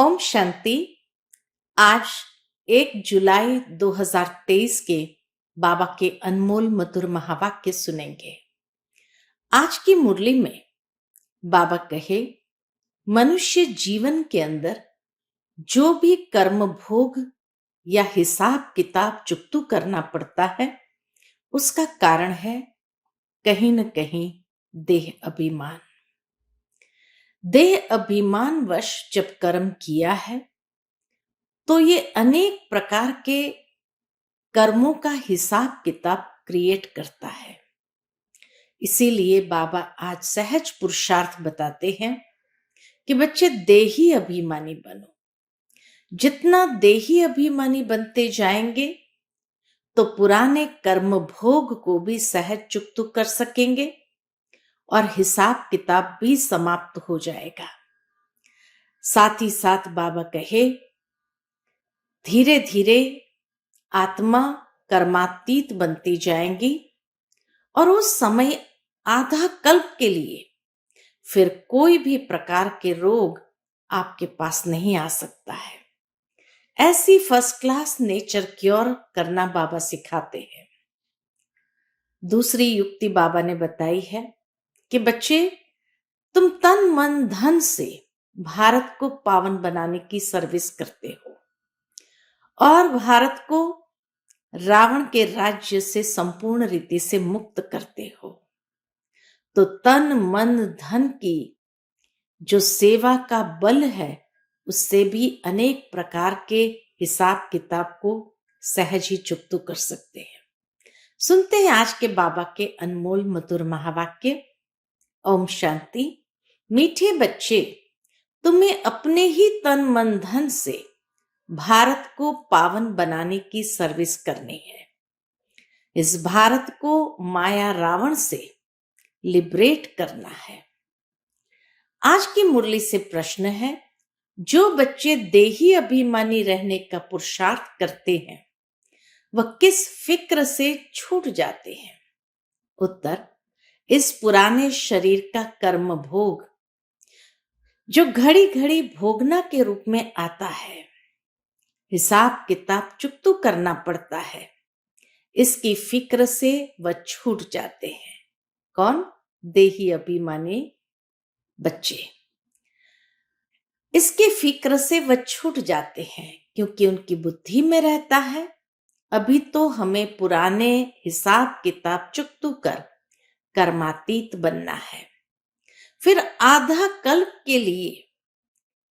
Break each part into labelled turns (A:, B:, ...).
A: ओम शांति। आज 1 जुलाई 2023 के बाबा के अनमोल मधुर महावाक्य सुनेंगे। आज की मुरली में बाबा कहे, मनुष्य जीवन के अंदर जो भी कर्म भोग या हिसाब किताब चुकतू करना पड़ता है, उसका कारण है कहीं न कहीं देह अभिमान। देह अभिमान वश जब कर्म किया है तो ये अनेक प्रकार के कर्मों का हिसाब किताब क्रिएट करता है। इसीलिए बाबा आज सहज पुरुषार्थ बताते हैं कि बच्चे देही अभिमानी बनो। जितना देही अभिमानी बनते जाएंगे तो पुराने कर्म भोग को भी सहज चुकतू कर सकेंगे और हिसाब किताब भी समाप्त हो जाएगा। साथ ही साथ बाबा कहे, धीरे धीरे आत्मा कर्मातीत बनती जाएंगी और उस समय आधा कल्प के लिए फिर कोई भी प्रकार के रोग आपके पास नहीं आ सकता है। ऐसी फर्स्ट क्लास नेचर क्योर करना बाबा सिखाते हैं। दूसरी युक्ति बाबा ने बताई है कि बच्चे, तुम तन मन धन से भारत को पावन बनाने की सर्विस करते हो और भारत को रावण के राज्य से संपूर्ण रीति से मुक्त करते हो। तो तन मन धन की जो सेवा का बल है, उससे भी अनेक प्रकार के हिसाब किताब को सहज ही चुकतू कर सकते हैं। सुनते हैं आज के बाबा के अनमोल मधुर महावाक्य। ओम शांति। मीठे बच्चे, तुम्हें अपने ही तन मन धन से भारत को पावन बनाने की सर्विस करनी है। इस भारत को माया रावण से लिबरेट करना है। आज की मुरली से प्रश्न है, जो बच्चे देही अभिमानी रहने का पुरुषार्थ करते हैं, वह किस फिक्र से छूट जाते हैं? उत्तर, इस पुराने शरीर का कर्म भोग जो घड़ी घड़ी भोगना के रूप में आता है, हिसाब किताब चुकतू करना पड़ता है, इसकी फिक्र से वह छूट जाते हैं। कौन? देही अभिमानी बच्चे। इसके फिक्र से वह छूट जाते हैं क्योंकि उनकी बुद्धि में रहता है, अभी तो हमें पुराने हिसाब किताब चुकतू कर कर्मातीत बनना है। फिर आधा कल्प के लिए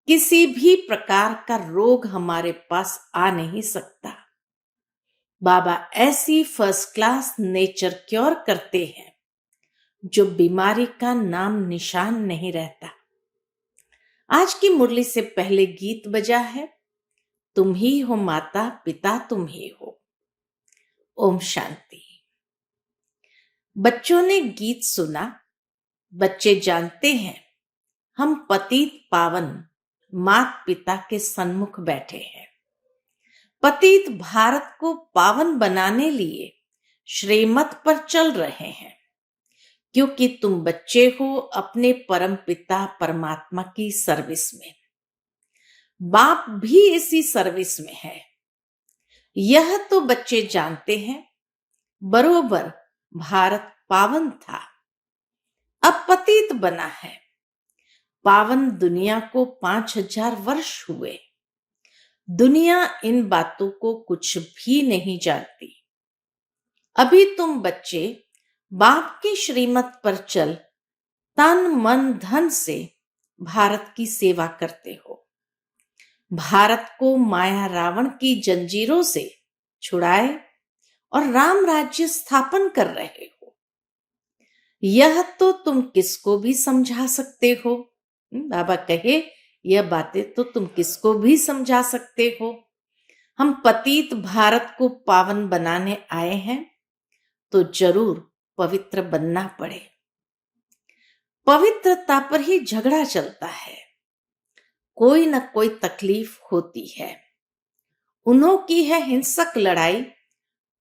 A: किसी भी प्रकार का रोग हमारे पास आ नहीं सकता। बाबा ऐसी फर्स्ट क्लास नेचर क्योर करते हैं जो बीमारी का नाम निशान नहीं रहता। आज की मुरली से पहले गीत बजा है, तुम ही हो माता पिता तुम ही हो। ओम शांति। बच्चों ने गीत सुना। बच्चे जानते हैं हम पतित पावन माता पिता के सन्मुख बैठे हैं। पतित भारत को पावन बनाने लिए श्रीमत पर चल रहे हैं, क्योंकि तुम बच्चे हो अपने परम पिता परमात्मा की सर्विस में। बाप भी इसी सर्विस में है, यह तो बच्चे जानते हैं। बरोबर भारत पावन था, अब पतित बना है। पावन दुनिया को 5000 वर्ष हुए। दुनिया इन बातों को कुछ भी नहीं जानती। अभी तुम बच्चे बाप की श्रीमत पर चल तन मन धन से भारत की सेवा करते हो। भारत को माया रावण की जंजीरों से छुड़ाए और राम राज्य स्थापन कर रहे हो। यह तो तुम किसको भी समझा सकते हो। बाबा कहे, यह बातें तो तुम किसको भी समझा सकते हो। हम पतित भारत को पावन बनाने आए हैं तो जरूर पवित्र बनना पड़े। पवित्रता पर ही झगड़ा चलता है। कोई न कोई तकलीफ होती है। उन्हों की है हिंसक लड़ाई,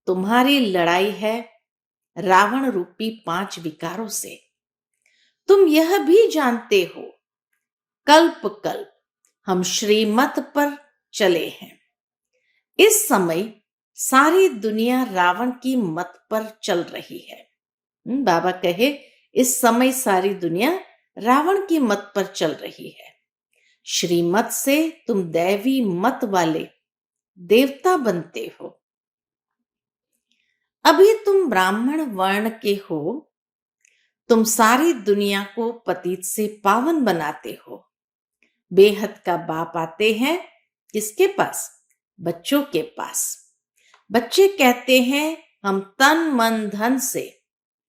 A: तुम्हारी लड़ाई है रावण रूपी 5 विकारों से। तुम यह भी जानते हो, कल्प कल्प हम श्रीमत पर चले हैं। इस समय सारी दुनिया रावण की मत पर चल रही है। बाबा कहे इस समय सारी दुनिया रावण की मत पर चल रही है। श्रीमत से तुम दैवी मत वाले देवता बनते हो। अभी तुम ब्राह्मण वर्ण के हो। तुम सारी दुनिया को पतित से पावन बनाते हो। बेहद का बाप आते हैं किसके पास? बच्चों के पास। बच्चे कहते हैं हम तन मन धन से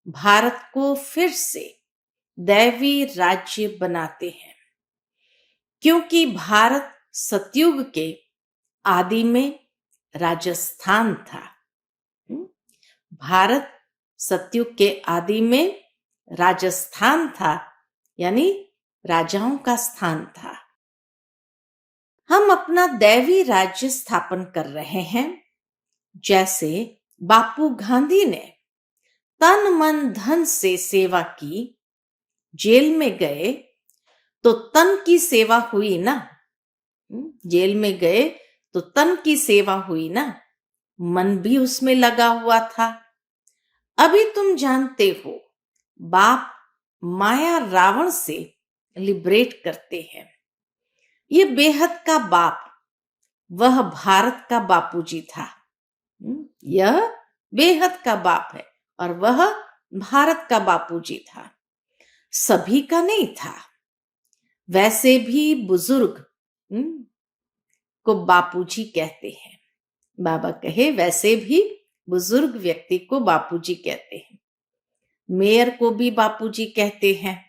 A: भारत को फिर से दैवी राज्य बनाते हैं, क्योंकि भारत सतयुग के आदि में राजस्थान था। भारत सतयुग के आदि में राजस्थान था, यानी राजाओं का स्थान था। हम अपना दैवी राज्य स्थापन कर रहे हैं। जैसे बापू गांधी ने तन मन धन से सेवा की, जेल में गए तो तन की सेवा हुई ना। जेल में गए तो तन की सेवा हुई ना, मन भी उसमें लगा हुआ था। अभी तुम जानते हो बाप माया रावण से लिबरेट करते हैं। ये बेहद का बाप, वह भारत का बापूजी था। यह बेहद का बाप है और वह भारत का बापूजी था, सभी का नहीं था। वैसे भी बुजुर्ग को बापूजी कहते हैं। बाबा कहे वैसे भी बुजुर्ग व्यक्ति को बापूजी कहते हैं। मेयर को भी बापूजी कहते हैं।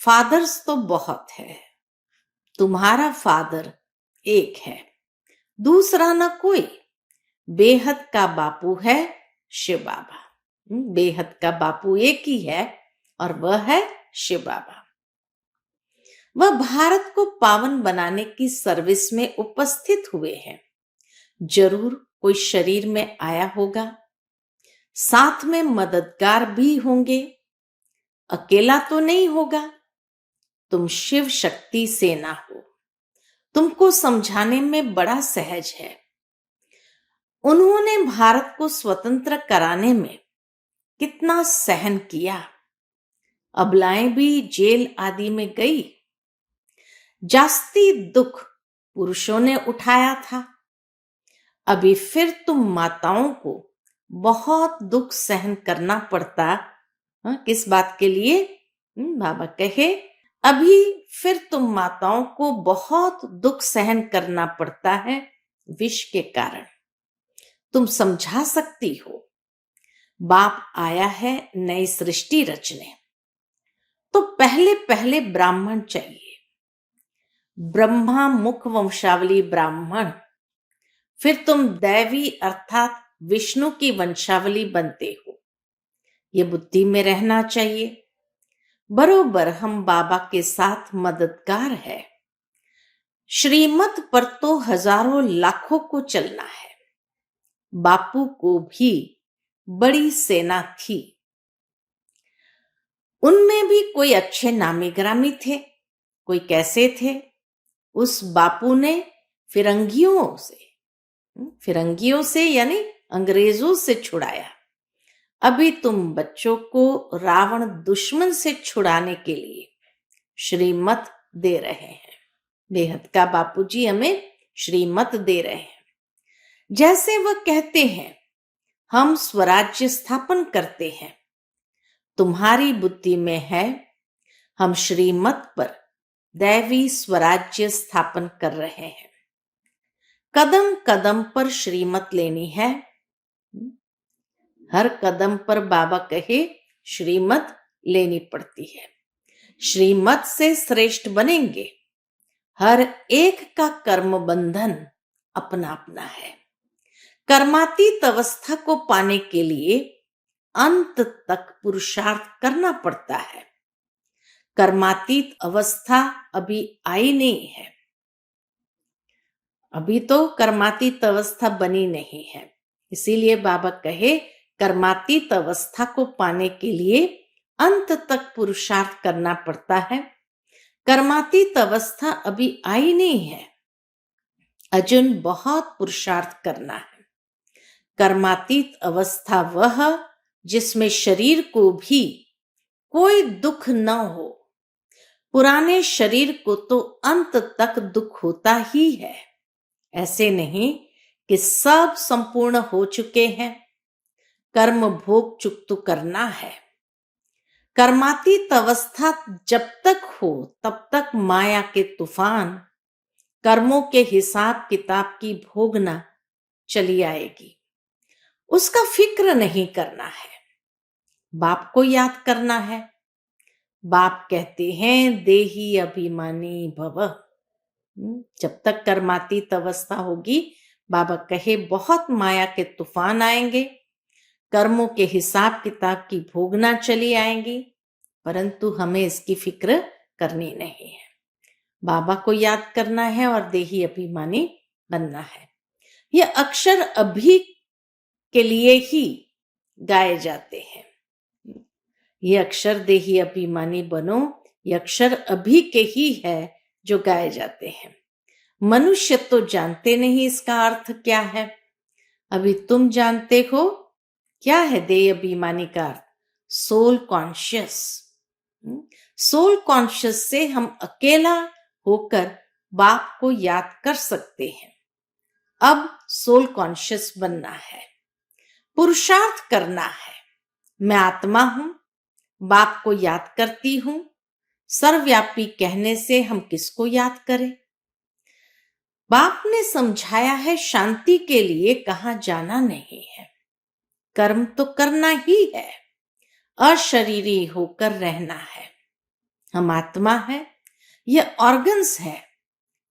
A: फादर्स तो बहुत है। तुम्हारा फादर एक है, दूसरा ना कोई। बेहद का बापू है शिव बाबा। बेहद का बापू एक ही है और वह है शिव बाबा। वह भारत को पावन बनाने की सर्विस में उपस्थित हुए हैं। जरूर कोई शरीर में आया होगा, साथ में मददगार भी होंगे, अकेला तो नहीं होगा। तुम शिव शक्ति सेना हो। तुमको समझाने में बड़ा सहज है। उन्होंने भारत को स्वतंत्र कराने में कितना सहन किया। अबलाएं भी जेल आदि में गई। जास्ती दुख पुरुषों ने उठाया था। अभी फिर तुम माताओं को बहुत दुख सहन करना पड़ता। किस बात के लिए? बाबा कहे अभी फिर तुम माताओं को बहुत दुख सहन करना पड़ता है विष के कारण। तुम समझा सकती हो बाप आया है नई सृष्टि रचने, तो पहले पहले ब्राह्मण चाहिए। ब्रह्मा मुख वंशावली ब्राह्मण, फिर तुम दैवी अर्थात विष्णु की वंशावली बनते हो। ये बुद्धि में रहना चाहिए। बरोबर हम बाबा के साथ मददगार है। श्रीमत पर तो हजारों लाखों को चलना है। बापू को भी बड़ी सेना थी। उनमें भी कोई अच्छे नामी ग्रामी थे, कोई कैसे थे। उस बापू ने फिरंगियों से यानी अंग्रेजों से छुड़ाया। अभी तुम बच्चों को रावण दुश्मन से छुड़ाने के लिए श्रीमत दे रहे हैं। बेहद का बापूजी हमें श्रीमत दे रहे हैं। जैसे वह कहते हैं हम स्वराज्य स्थापन करते हैं। तुम्हारी बुद्धि में है हम श्रीमत पर दैवी स्वराज्य स्थापन कर रहे हैं। कदम कदम पर श्रीमत लेनी है। हर कदम पर बाबा कहे श्रीमत लेनी पड़ती है। श्रीमत से श्रेष्ठ बनेंगे। हर एक का कर्म बंधन अपना अपना है। कर्मातीत अवस्था को पाने के लिए अंत तक पुरुषार्थ करना पड़ता है। कर्मातीत अवस्था अभी आई नहीं है। अभी तो कर्मातीत अवस्था बनी नहीं है। इसीलिए बाबा कहे कर्मातीत अवस्था को पाने के लिए अंत तक पुरुषार्थ करना पड़ता है। कर्मातीत अवस्था अभी आई नहीं है, अर्जुन बहुत पुरुषार्थ करना है। कर्मातीत अवस्था वह जिसमें शरीर को भी कोई दुख न हो। पुराने शरीर को तो अंत तक दुख होता ही है, ऐसे नहीं कि सब संपूर्ण हो चुके हैं, कर्म भोग चुक तो करना है। कर्मातीत अवस्था जब तक हो तब तक माया के तूफान, कर्मों के हिसाब किताब की भोगना चली आएगी। उसका फिक्र नहीं करना है, बाप को याद करना है। बाप कहते हैं देही अभिमानी भव। जब तक कर्मातीत अवस्था होगी, बाबा कहे बहुत माया के तूफान आएंगे, कर्मों के हिसाब किताब की भोगना चली आएंगी, परंतु हमें इसकी फिक्र करनी नहीं है। बाबा को याद करना है और देही अभिमानी बनना है। ये अक्षर अभी के लिए ही गाए जाते हैं। ये अक्षर देही अभिमानी बनो, ये अक्षर अभी के ही है जो गाए जाते हैं। मनुष्य तो जानते नहीं इसका अर्थ क्या है। अभी तुम जानते हो क्या है देह अभिमानी का अर्थ? Soul conscious. सोल कॉन्शियस से हम अकेला होकर बाप को याद कर सकते हैं। अब सोल कॉन्शियस बनना है, पुरुषार्थ करना है। मैं आत्मा हूं, बाप को याद करती हूं। सर्वव्यापी कहने से हम किसको याद करें? बाप ने समझाया है शांति के लिए कहां जाना नहीं है, कर्म तो करना ही है, अशरीरी होकर रहना है। हम आत्मा है, ये ऑर्गन्स है।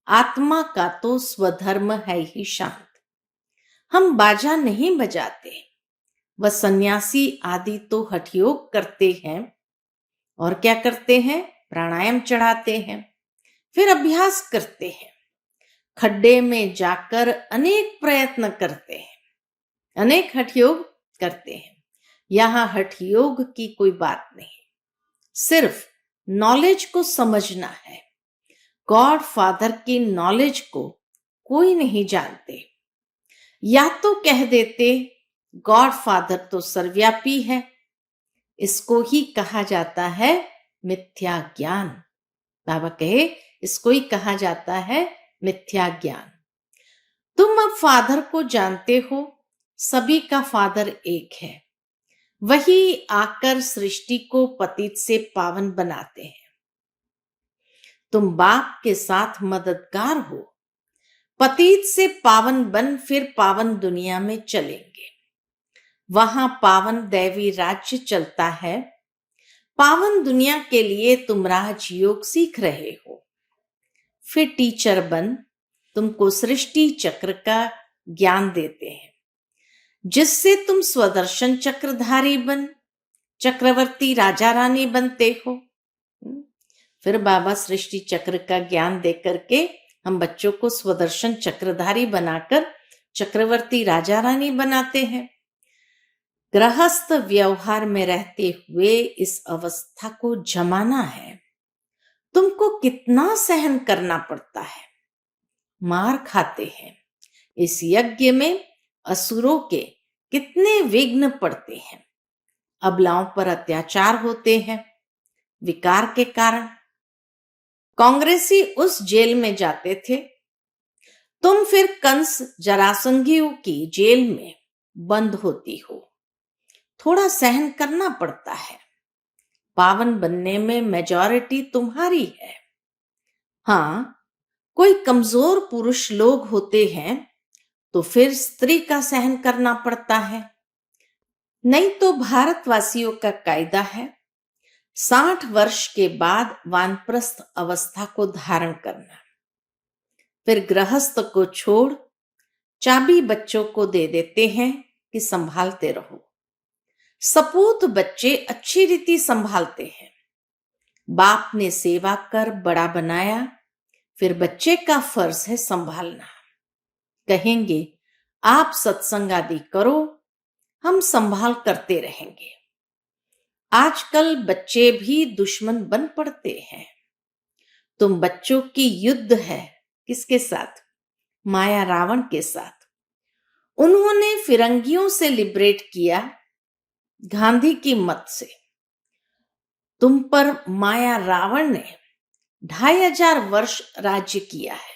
A: आत्मा का तो स्वधर्म है ही शांत। हम बाजा नहीं बजाते, वह सन्यासी आदि तो हठयोग करते हैं। और क्या करते हैं? प्राणायाम चढ़ाते हैं, फिर अभ्यास करते हैं, खड्डे में जाकर अनेक प्रयत्न करते हैं, अनेक हठयोग करते हैं। यहां हठयोग की कोई बात नहीं, सिर्फ नॉलेज को समझना है। गॉड फादर की नॉलेज को कोई नहीं जानते। या तो कह देते गॉड फादर तो सर्वव्यापी है, इसको ही कहा जाता है मिथ्या ज्ञान। बाबा कहे इसको ही कहा जाता है मिथ्या ज्ञान। तुम अब फादर को जानते हो, सभी का फादर एक है, वही आकर सृष्टि को पतित से पावन बनाते हैं। तुम बाप के साथ मददगार हो, पतित से पावन बन फिर पावन दुनिया में चलेंगे। वहां पावन दैवी राज्य चलता है। पावन दुनिया के लिए तुम राजयोग सीख रहे हो, फिर टीचर बन तुमको सृष्टि चक्र का ज्ञान देते हैं, जिससे तुम स्वदर्शन चक्रधारी बन चक्रवर्ती राजा रानी बनते हो। फिर बाबा सृष्टि चक्र का ज्ञान दे करके हम बच्चों को स्वदर्शन चक्रधारी बनाकर चक्रवर्ती राजा रानी बनाते हैं। गृहस्थ व्यवहार में रहते हुए इस अवस्था को जमाना है। तुमको कितना सहन करना पड़ता है, मार खाते हैं। इस यज्ञ में असुरों के कितने विघ्न पड़ते हैं, अबलाओं पर अत्याचार होते हैं विकार के कारण। कांग्रेसी उस जेल में जाते थे, तुम फिर कंस जरासंधियों की जेल में बंद होती हो। थोड़ा सहन करना पड़ता है, पावन बनने में मेजॉरिटी तुम्हारी है। हाँ, कोई कमजोर पुरुष लोग होते हैं तो फिर स्त्री का सहन करना पड़ता है। नहीं तो भारतवासियों का कायदा है 60 वर्ष के बाद वानप्रस्थ अवस्था को धारण करना। फिर गृहस्थ को छोड़ चाबी बच्चों को दे देते हैं कि संभालते रहो। सपूत बच्चे अच्छी रीति संभालते हैं। बाप ने सेवा कर बड़ा बनाया, फिर बच्चे का फर्ज है संभालना। कहेंगे आप सत्संग आदि करो, हम संभाल करते रहेंगे। आजकल बच्चे भी दुश्मन बन पड़ते हैं। तुम बच्चों की युद्ध है किसके साथ? माया रावण के साथ। उन्होंने फिरंगियों से लिबरेट किया गांधी की मत से। तुम पर माया रावण ने 2500 वर्ष राज्य किया है।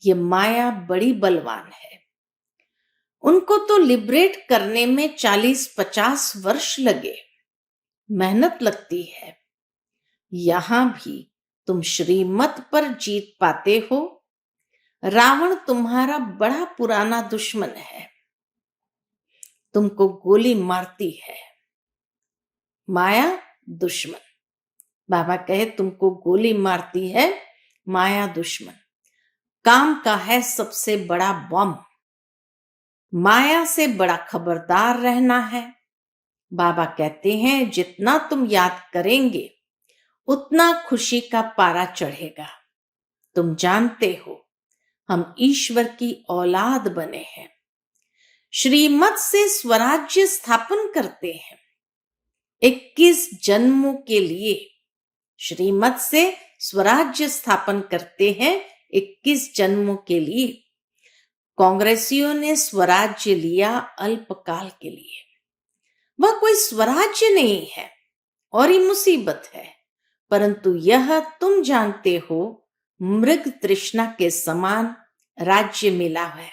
A: ये माया बड़ी बलवान है। उनको तो लिबरेट करने में 40-50 वर्ष लगे। मेहनत लगती है। यहां भी तुम श्रीमत पर जीत पाते हो। रावण तुम्हारा बड़ा पुराना दुश्मन है, तुमको गोली मारती है। माया दुश्मन। बाबा कहे तुमको गोली मारती है माया दुश्मन। काम का है सबसे बड़ा बम। माया से बड़ा खबरदार रहना है। बाबा कहते हैं जितना तुम याद करेंगे उतना खुशी का पारा चढ़ेगा। तुम जानते हो हम ईश्वर की औलाद बने हैं। श्रीमत से स्वराज्य स्थापन करते हैं 21 जन्मों के लिए। श्रीमत से स्वराज्य स्थापन करते हैं 21 जन्मों के लिए। कांग्रेसियों ने स्वराज्य लिया अल्पकाल के लिए। वह कोई स्वराज्य नहीं है और ही मुसीबत है, परंतु यह तुम जानते हो मृग तृष्णा के समान राज्य मिला है।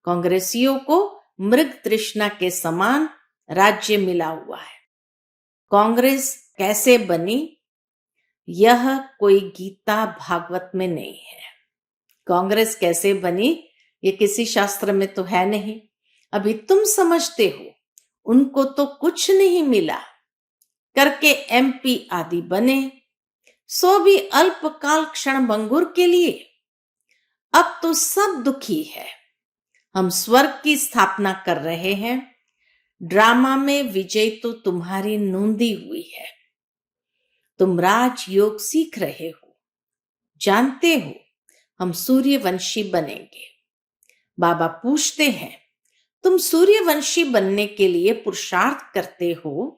A: कांग्रेसियों को मृग तृष्णा के समान राज्य मिला हुआ है। कांग्रेस कैसे बनी? यह कोई गीता भागवत में नहीं है। कांग्रेस कैसे बनी ये किसी शास्त्र में तो है नहीं। अभी तुम समझते हो उनको तो कुछ नहीं मिला करके MP आदि बने, सो भी अल्पकाल क्षण भंगुर के लिए। अब तो सब दुखी है। हम स्वर्ग की स्थापना कर रहे हैं। ड्रामा में विजय तो तुम्हारी नूंदी हुई है। तुम राजयोग सीख रहे हो। जानते हो हम सूर्यवंशी बनेंगे। बाबा पूछते हैं तुम सूर्यवंशी बनने के लिए पुरुषार्थ करते हो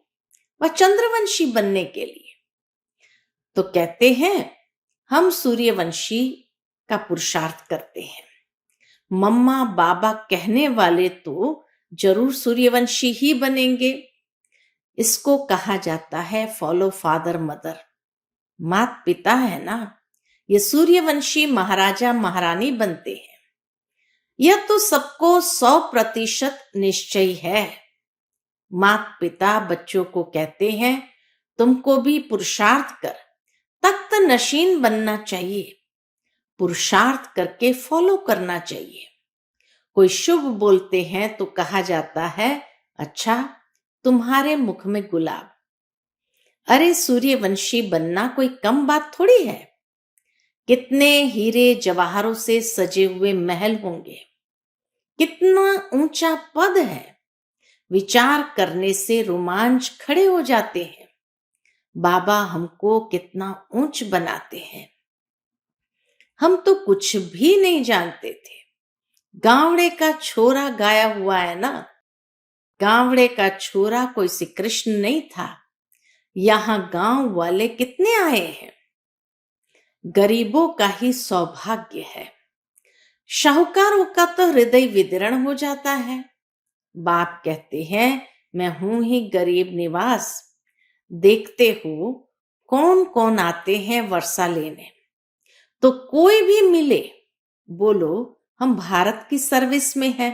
A: व चंद्रवंशी बनने के लिए? तो कहते हैं हम सूर्यवंशी का पुरुषार्थ करते हैं। मम्मा बाबा कहने वाले तो जरूर सूर्यवंशी ही बनेंगे। इसको कहा जाता है फॉलो फादर मदर। मात पिता है ना, ये सूर्यवंशी महाराजा महारानी बनते हैं। यह तो सबको 100% निश्चय है। मात पिता बच्चों को कहते हैं तुमको भी पुरुषार्थ कर तख्त नशीन बनना चाहिए। पुरुषार्थ करके फॉलो करना चाहिए। कोई शुभ बोलते हैं तो कहा जाता है अच्छा तुम्हारे मुख में गुलाब। अरे सूर्यवंशी बनना कोई कम बात थोड़ी है। कितने हीरे जवाहरों से सजे हुए महल होंगे, कितना ऊंचा पद है। विचार करने से रोमांच खड़े हो जाते हैं। बाबा हमको कितना ऊंच बनाते हैं। हम तो कुछ भी नहीं जानते थे। गावड़े का छोरा गाया हुआ है ना। गावड़े का छोरा कोई श्री कृष्ण नहीं था। यहां गांव वाले कितने आए हैं। गरीबों का ही सौभाग्य है। शाहूकारों का तो हृदय विदीर्ण हो जाता है। बाप कहते हैं मैं हूं ही गरीब निवास। देखते हो कौन कौन आते हैं वर्षा लेने। तो कोई भी मिले बोलो हम भारत की सर्विस में हैं।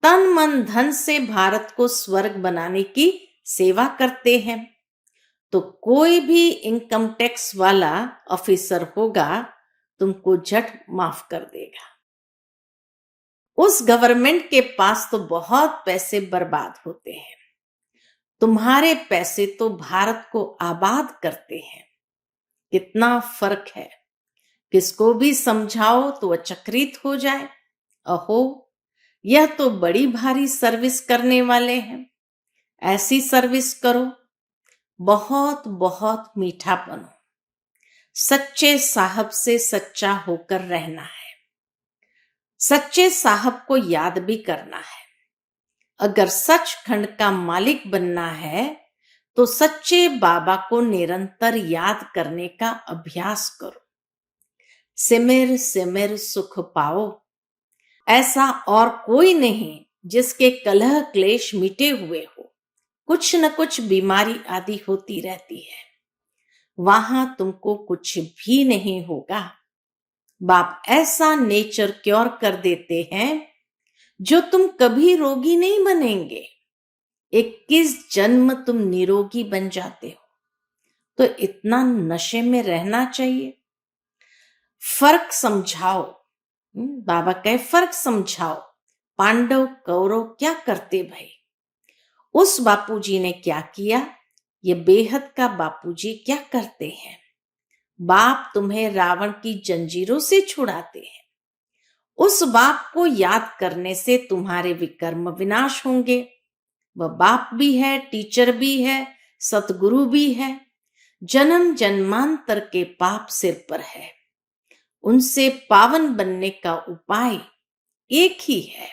A: तन मन धन से भारत को स्वर्ग बनाने की सेवा करते हैं। तो कोई भी इनकम टैक्स वाला ऑफिसर होगा तुमको झट माफ कर देगा। उस गवर्नमेंट के पास तो बहुत पैसे बर्बाद होते हैं। तुम्हारे पैसे तो भारत को आबाद करते हैं। कितना फर्क है। किसको भी समझाओ तो अचक्रित हो जाए। अहो यह तो बड़ी भारी सर्विस करने वाले हैं। ऐसी सर्विस करो। बहुत बहुत मीठा बनो। सच्चे साहब से सच्चा होकर रहना है। सच्चे साहब को याद भी करना है। अगर सचखंड का मालिक बनना है तो सच्चे बाबा को निरंतर याद करने का अभ्यास करो। सिमर सिमर सुख पाओ, ऐसा और कोई नहीं जिसके कलह क्लेश मिटे हुए हो। कुछ न कुछ बीमारी आदि होती रहती है, वहां तुमको कुछ भी नहीं होगा। बाप ऐसा नेचर क्योर कर देते हैं जो तुम कभी रोगी नहीं बनेंगे। 21 जन्म तुम निरोगी बन जाते हो, तो इतना नशे में रहना चाहिए। फर्क समझाओ। बाबा कहे फर्क समझाओ। पांडव कौरव क्या करते भाई? उस बापूजी ने क्या किया, ये बेहद का बापूजी क्या करते हैं? बाप तुम्हें रावण की जंजीरों से छुड़ाते हैं। उस बाप को याद करने से तुम्हारे विकर्म विनाश होंगे। वह बाप भी है, टीचर भी है, सतगुरु भी है। जन्म जन्मांतर के पाप सिर पर है। उनसे पावन बनने का उपाय एक ही है।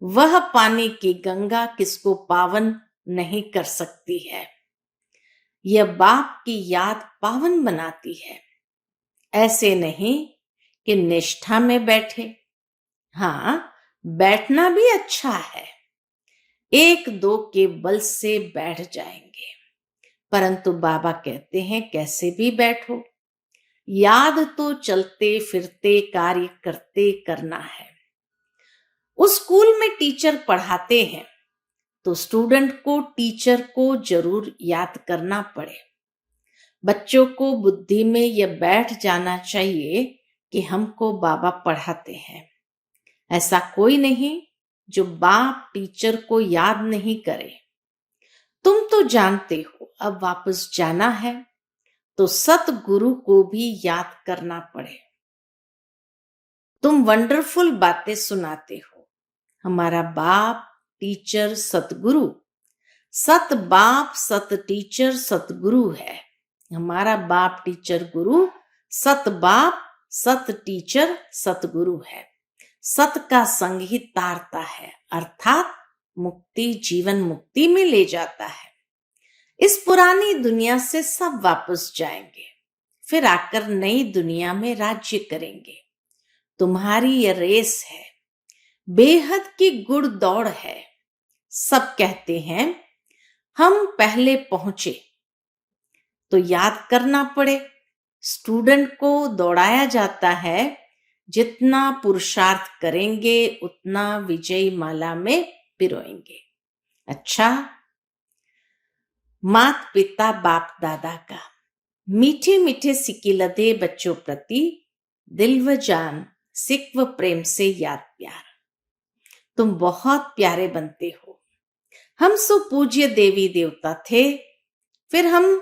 A: वह पानी की गंगा किसको पावन नहीं कर सकती है। यह बाप की याद पावन बनाती है। ऐसे नहीं कि निष्ठा में बैठे। हाँ, बैठना भी अच्छा है, एक दो के बल से बैठ जाएंगे, परंतु बाबा कहते हैं कैसे भी बैठो, याद तो चलते फिरते कार्य करते करना है। उस स्कूल में टीचर पढ़ाते हैं तो स्टूडेंट को टीचर को जरूर याद करना पड़े। बच्चों को बुद्धि में यह बैठ जाना चाहिए कि हमको बाबा पढ़ाते हैं। ऐसा कोई नहीं जो बाप टीचर को याद नहीं करे। तुम तो जानते हो अब वापस जाना है, तो सतगुरु को भी याद करना पड़े। तुम वंडरफुल बातें सुनाते हो। हमारा बाप टीचर सतगुरु, सत बाप सत टीचर सतगुरु है। हमारा बाप टीचर गुरु, सत बाप सत टीचर सतगुरु है। सत का संग ही तारता है, अर्थात मुक्ति जीवन मुक्ति में ले जाता है। इस पुरानी दुनिया से सब वापस जाएंगे, फिर आकर नई दुनिया में राज्य करेंगे। तुम्हारी यह रेस है, बेहद की गुड़ दौड़ है। सब कहते हैं हम पहले पहुंचे, तो याद करना पड़े। स्टूडेंट को दौड़ाया जाता है, जितना पुरुषार्थ करेंगे उतना विजय माला में पिरोएंगे। अच्छा, मात पिता बाप दादा का मीठे मीठे सिकिलदे बच्चों प्रति दिल व जान सिक व प्रेम से याद प्यार। तुम बहुत प्यारे बनते हो। हम सो पूज्य देवी देवता थे, फिर हम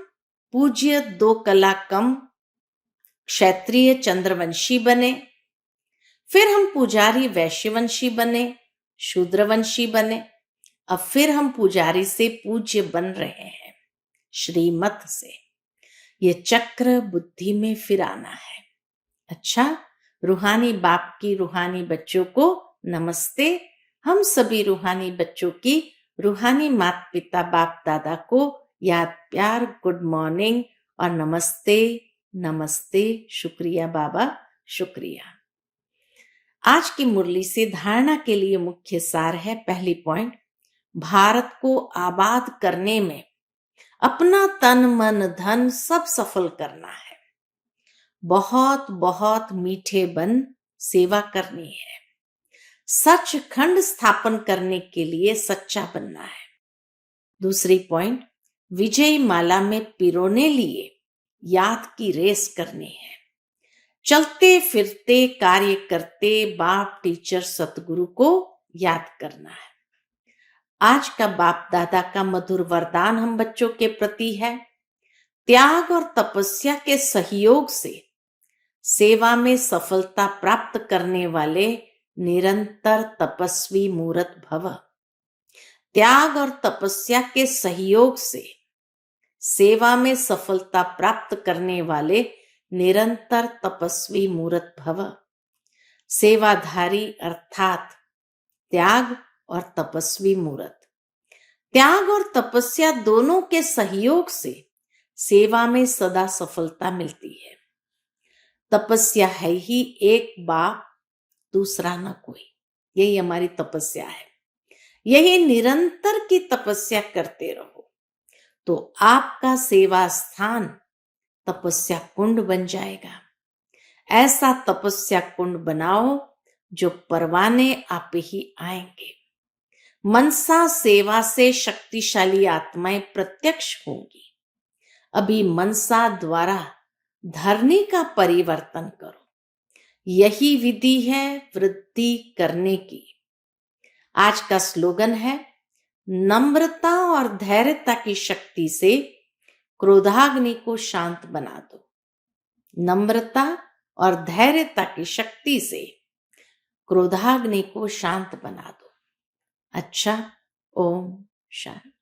A: पूज्य 2 कला कम क्षत्रिय चंद्रवंशी बने, फिर हम पुजारी वैश्यवंशी बने, शूद्रवंशी बने, अब फिर हम पुजारी से पूज्य बन रहे हैं, श्रीमत से। ये चक्र बुद्धि में फिर आना है। अच्छा, रूहानी बाप की रूहानी बच्चों को नमस्ते। हम सभी रूहानी बच्चों की रूहानी माता पिता बाप दादा को याद प्यार, गुड मॉर्निंग और नमस्ते नमस्ते। शुक्रिया बाबा, शुक्रिया। आज की मुरली से धारणा के लिए मुख्य सार है। पहली पॉइंट, भारत को आबाद करने में अपना तन मन धन सब सफल करना है। बहुत बहुत मीठे बन सेवा करनी है। सच खंड स्थापन करने के लिए सच्चा बनना है। दूसरी पॉइंट, विजय माला में पिरोने लिए याद की रेस करनी है। चलते फिरते कार्य करते बाप टीचर सतगुरु को याद करना है। आज का बाप दादा का मधुर वरदान हम बच्चों के प्रति है, त्याग और तपस्या के सहयोग से सेवा में सफलता प्राप्त करने वाले निरंतर तपस्वी मूरत भव। त्याग और तपस्या के सहयोग से सेवा में सफलता प्राप्त करने वाले निरंतर तपस्वी मूरत भव। सेवाधारी अर्थात त्याग और तपस्वी मूरत। त्याग और तपस्या दोनों के सहयोग से सेवा में सदा सफलता मिलती है। तपस्या है ही एक बाप, दूसरा न कोई। यही हमारी तपस्या है। यही निरंतर की तपस्या करते रहो तो आपका सेवा स्थान तपस्या कुंड बन जाएगा। ऐसा तपस्या कुंड बनाओ जो परवाने आप ही आएंगे। मनसा सेवा से शक्तिशाली आत्माएं प्रत्यक्ष होंगी। अभी मनसा द्वारा धरनी का परिवर्तन करो। यही विधि है वृद्धि करने की। आज का स्लोगन है, नम्रता और धैर्यता की शक्ति से क्रोधाग्नि को शांत बना दो। नम्रता और धैर्यता की शक्ति से क्रोधाग्नि को शांत बना दो। अच्छा, ओम शांति।